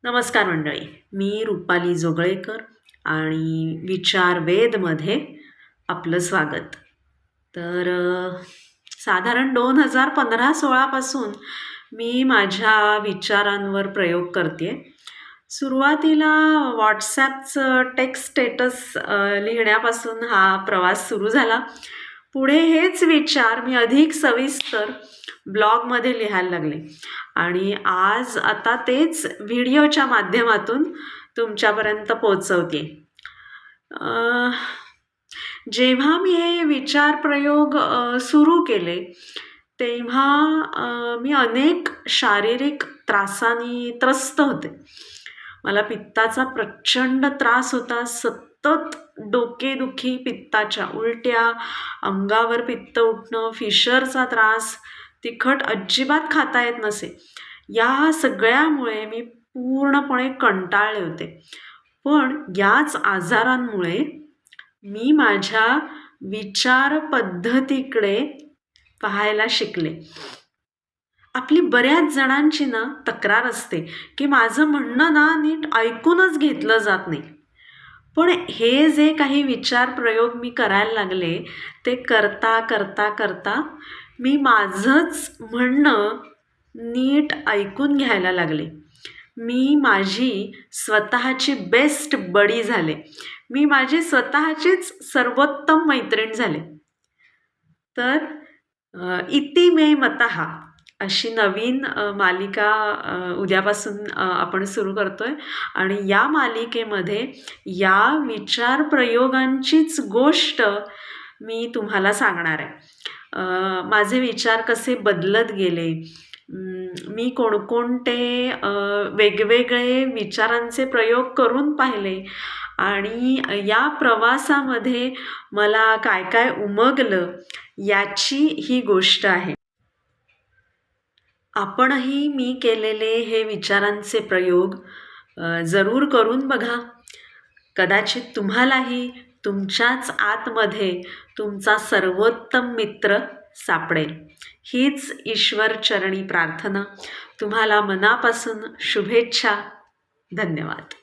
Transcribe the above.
नमस्कार मंडळी, मी रुपाली जोगळेकर आणि विचार वेदमध्ये आपलं स्वागत. तर साधारण 2015-16 पासून मी माझ्या विचारांवर प्रयोग करते. सुरुवातीला व्हॉट्सॲपचं टेक्स्ट स्टेटस लिहिण्यापासून हा प्रवास सुरू झाला. पुढे हेच विचार मी अधिक सविस्तर ब्लॉगमध्ये लिहायला लागले आणि आज आता तेच व्हिडिओच्या माध्यमातून तुमच्यापर्यंत पोचवते. जेव्हा मी हे विचार प्रयोग सुरू केले तेव्हा मी अनेक शारीरिक त्रासांनी त्रस्त होते. मला पित्ताचा प्रचंड त्रास होता. सतत डोकेदुखी, पित्ताच्या उलट्या, अंगावर पित्त उठणं, फिशरचा त्रास, तिखट अजिबात खाता येत नसे. या सगळ्यामुळे मी पूर्णपणे कंटाळले होते. पण याच आजारांमुळे मी माझ्या विचार पद्धतीकडे पाहायला शिकले. आपली बऱ्याच जणांची ना तक्रार असते की माझं म्हणणं ना नीट ऐकूनच घेतलं जात नाही. पण हे जे काही विचार प्रयोग मी करायला लागले ते करता करता करता मी माझंच म्हणणं नीट ऐकून घ्यायला लागले. मी माझी स्वतःची बेस्ट बडी झाले. मी माझी स्वतःचीच सर्वोत्तम मैत्रीण झाले. तर इति मे मतः अशी नवीन मालिका उद्यापासून आपण सुरू करतोय आणि या मालिकेमध्ये या विचार प्रयोगांचीच गोष्ट मी तुम्हाला सांगणार आहे. माझे विचार कसे बदलत गेले, मी कोणकोणते वेगवेगळे विचारांचे प्रयोग करून पाहिले आणि या प्रवासामध्ये मला काय काय उमगलं याची ही गोष्ट आहे. आपणही मी केलेले हे विचारांचे प्रयोग जरूर करून बघा. कदाचित तुम्हालाही तुमच्याच आतमध्ये तुमचा सर्वोत्तम मित्र सापडेल. हीच ईश्वरचरणी प्रार्थना. तुम्हाला मनापासून शुभेच्छा. धन्यवाद.